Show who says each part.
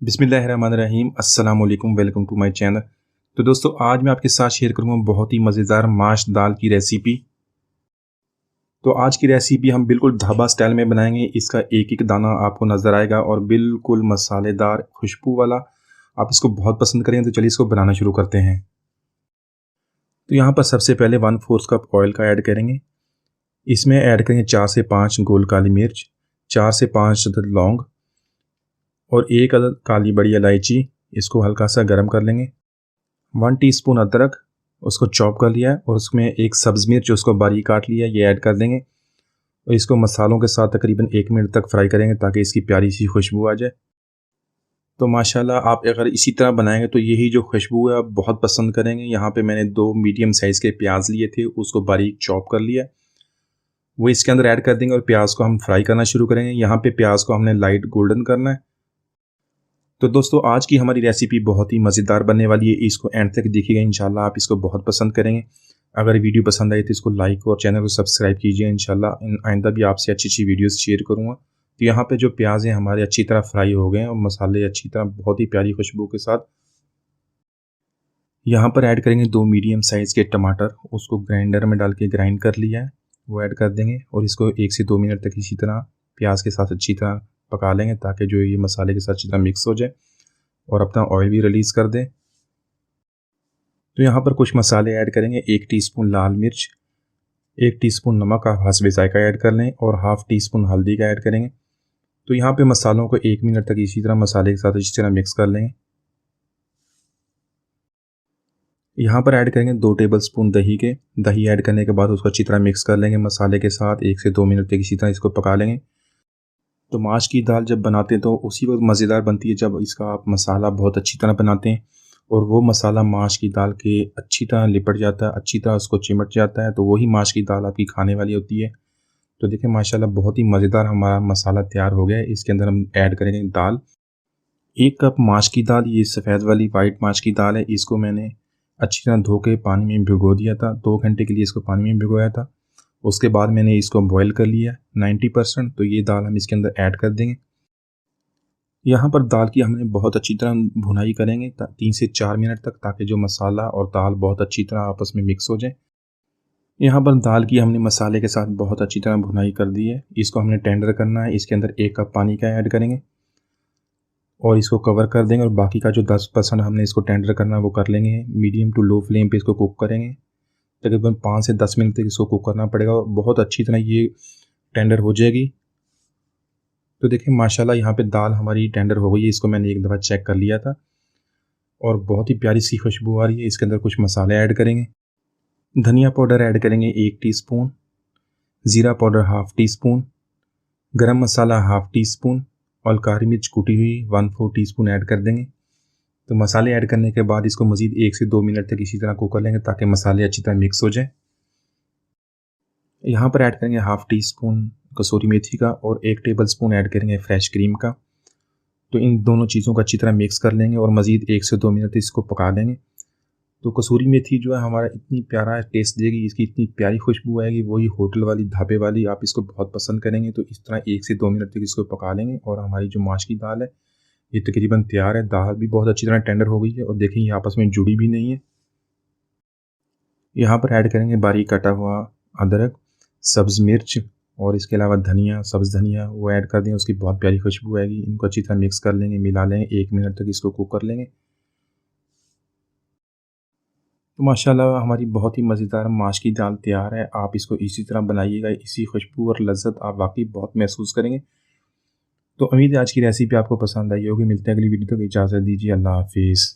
Speaker 1: बिस्मिल्लाहिर्रहमानिर्रहीम अस्सलाम वालेकुम, वेलकम टू माय चैनल। तो दोस्तों, आज मैं आपके साथ शेयर करूंगा बहुत ही मज़ेदार माश दाल की रेसिपी। तो आज की रेसिपी हम बिल्कुल ढाबा स्टाइल में बनाएंगे। इसका एक एक दाना आपको नज़र आएगा और बिल्कुल मसालेदार खुशबू वाला। आप इसको बहुत पसंद करेंगे। तो चलिए इसको बनाना शुरू करते हैं। तो यहाँ पर सबसे पहले 1/4 कप ऑयल का ऐड करेंगे। इसमें ऐड करेंगे 4 से 5 गोल काली मिर्च, 4 से 5 अदद लौंग और 1 अदद काली बड़ी इलायची। इसको हल्का सा गर्म कर लेंगे। 1 टीस्पून अदरक, उसको चॉप कर लिया है, और उसमें एक सब्ज़ मिर्च उसको बारीक काट लिया, ये ऐड कर देंगे। और इसको मसालों के साथ तकरीबन 1 मिनट तक फ्राई करेंगे ताकि इसकी प्यारी सी खुशबू आ जाए। तो माशाल्लाह आप अगर इसी तरह बनाएंगे तो यही जो खुशबू है आप बहुत पसंद करेंगे। यहाँ पे मैंने 2 मीडियम साइज़ के प्याज लिए थे, उसको बारीक चॉप कर लिया, वो इसके अंदर ऐड कर देंगे और प्याज को हम फ्राई करना शुरू करेंगे। यहाँ पे प्याज को हमने लाइट गोल्डन करना है। तो दोस्तों, आज की हमारी रेसिपी बहुत ही मज़ेदार बनने वाली है। इसको एंड तक देखिएगा, इंशाल्लाह आप इसको बहुत पसंद करेंगे। अगर वीडियो पसंद आई तो इसको लाइक और चैनल को सब्सक्राइब कीजिए। इंशाल्लाह आइंदा भी आपसे अच्छी अच्छी वीडियोस शेयर करूँगा। तो यहाँ पे जो प्याज हैं हमारे अच्छी तरह फ्राई हो गए हैं और मसाले अच्छी तरह बहुत ही प्यारी खुशबू के साथ। यहाँ पर ऐड करेंगे 2 मीडियम साइज़ के टमाटर, उसको ग्राइंडर में डाल के ग्राइंड कर लिया है, वो ऐड कर देंगे। और इसको 1 से 2 मिनट तक इसी तरह प्याज के साथ अच्छी तरह पका लेंगे ताकि जो ये मसाले के साथ अच्छी तरह मिक्स हो जाए और अपना ऑयल भी रिलीज़ कर दें। तो यहाँ पर कुछ मसाले ऐड करेंगे। 1 टीस्पून लाल मिर्च, 1 टीस्पून नमक का हस्बे जायका ऐड कर लें और हाफ़ टीस्पून हल्दी का ऐड करेंगे। तो यहाँ पे मसालों को 1 मिनट तक इसी तरह मसाले के साथ इसी तरह मिक्स कर लेंगे। यहाँ पर ऐड करेंगे 2 टेबलस्पून दही ऐड करने के बाद उसको अच्छी तरह मिक्स कर लेंगे मसाले के साथ। 1 से 2 मिनट तक इसी तरह इसको पका लेंगे। तो माश की दाल जब बनाते हैं तो उसी वक्त मज़ेदार बनती है जब इसका आप मसाला बहुत अच्छी तरह बनाते हैं और वो मसाला माश की दाल के अच्छी तरह लिपट जाता है, अच्छी तरह उसको चिमट जाता है। तो वही माश की दाल आपकी खाने वाली होती है। तो देखिए माशाल्लाह बहुत ही मज़ेदार हमारा मसाला तैयार हो गया है। इसके अंदर हम ऐड करेंगे दाल। 1 कप माश की दाल, ये सफ़ेद वाली वाइट माश की दाल है। इसको मैंने अच्छी तरह धो के पानी में भिगो दिया था। 2 घंटे के लिए इसको पानी में भिगोया था। उसके बाद मैंने इसको बॉईल कर लिया 90%। तो ये दाल हम इसके अंदर ऐड कर देंगे। यहाँ पर दाल की हमने बहुत अच्छी तरह भुनाई करेंगे 3 से 4 मिनट तक, ताकि जो मसाला और दाल बहुत अच्छी तरह आपस में मिक्स हो जाए। यहाँ पर दाल की हमने मसाले के साथ बहुत अच्छी तरह भुनाई कर दी है। इसको हमने टेंडर करना है। इसके अंदर 1 कप पानी का ऐड करेंगे और इसको कवर कर देंगे और बाकी का जो 10% हमने इसको टेंडर करना है वो कर लेंगे। मीडियम टू लो फ्लेम पे इसको कुक करेंगे। तकरीबन 5 से 10 मिनट तक इसको कुक करना पड़ेगा और बहुत अच्छी तरह ये टेंडर हो जाएगी। तो देखिए माशाल्लाह यहाँ पे दाल हमारी टेंडर हो गई है। इसको मैंने एक दफ़ा चेक कर लिया था और बहुत ही प्यारी सी खुशबू आ रही है। इसके अंदर कुछ मसाले ऐड करेंगे। धनिया पाउडर ऐड करेंगे 1 टीस्पून, ज़ीरा पाउडर हाफ़ टीस्पून, गरम मसाला हाफ़ टीस्पून और काली मिर्च कूटी हुई 1/4 टीस्पून ऐड कर देंगे। तो मसाले ऐड करने के बाद इसको मज़ीद 1 से 2 मिनट तक इसी तरह कुक कर लेंगे ताकि मसाले अच्छी तरह मिक्स हो जाए। यहाँ पर ऐड करेंगे हाफ़ टीस्पून कसूरी मेथी का और 1 टेबलस्पून ऐड करेंगे फ्रेश क्रीम का। तो इन दोनों चीज़ों को अच्छी तरह मिक्स कर लेंगे और मज़ीद 1 से 2 मिनट इसको पका लेंगे। तो कसूरी मेथी जो है हमारा इतनी प्यारा टेस्ट देगी, इसकी इतनी प्यारी खुशबू आएगी, वही होटल वाली ढाबे वाली। आप इसको बहुत पसंद करेंगे। तो इस तरह 1 से 2 मिनट तक इसको पका लेंगे और हमारी जो माश की दाल है ये तकरीबन तैयार है। दाल भी बहुत अच्छी तरह टेंडर हो गई है और देखें ये आपस में जुड़ी भी नहीं है। यहाँ पर ऐड करेंगे बारीक कटा हुआ अदरक, सब्ज़ मिर्च और इसके अलावा धनिया, सब्ज़ धनिया वो ऐड कर दें, उसकी बहुत प्यारी खुशबू आएगी। इनको अच्छी तरह मिक्स कर लेंगे, मिला लेंगे, 1 मिनट तक इसको कुक कर लेंगे। तो माशाल्लाह हमारी बहुत ही मज़ेदार माश की दाल तैयार है। आप इसको इसी तरह बनाइएगा, इसी खुशबू और लज़्ज़त आप वाकई बहुत महसूस करेंगे। तो उम्मीद है आज की रेसिपी आपको पसंद आई होगी। मिलते हैं अगली वीडियो तक, इजाज़त दीजिए। अल्लाह हाफ़िज़।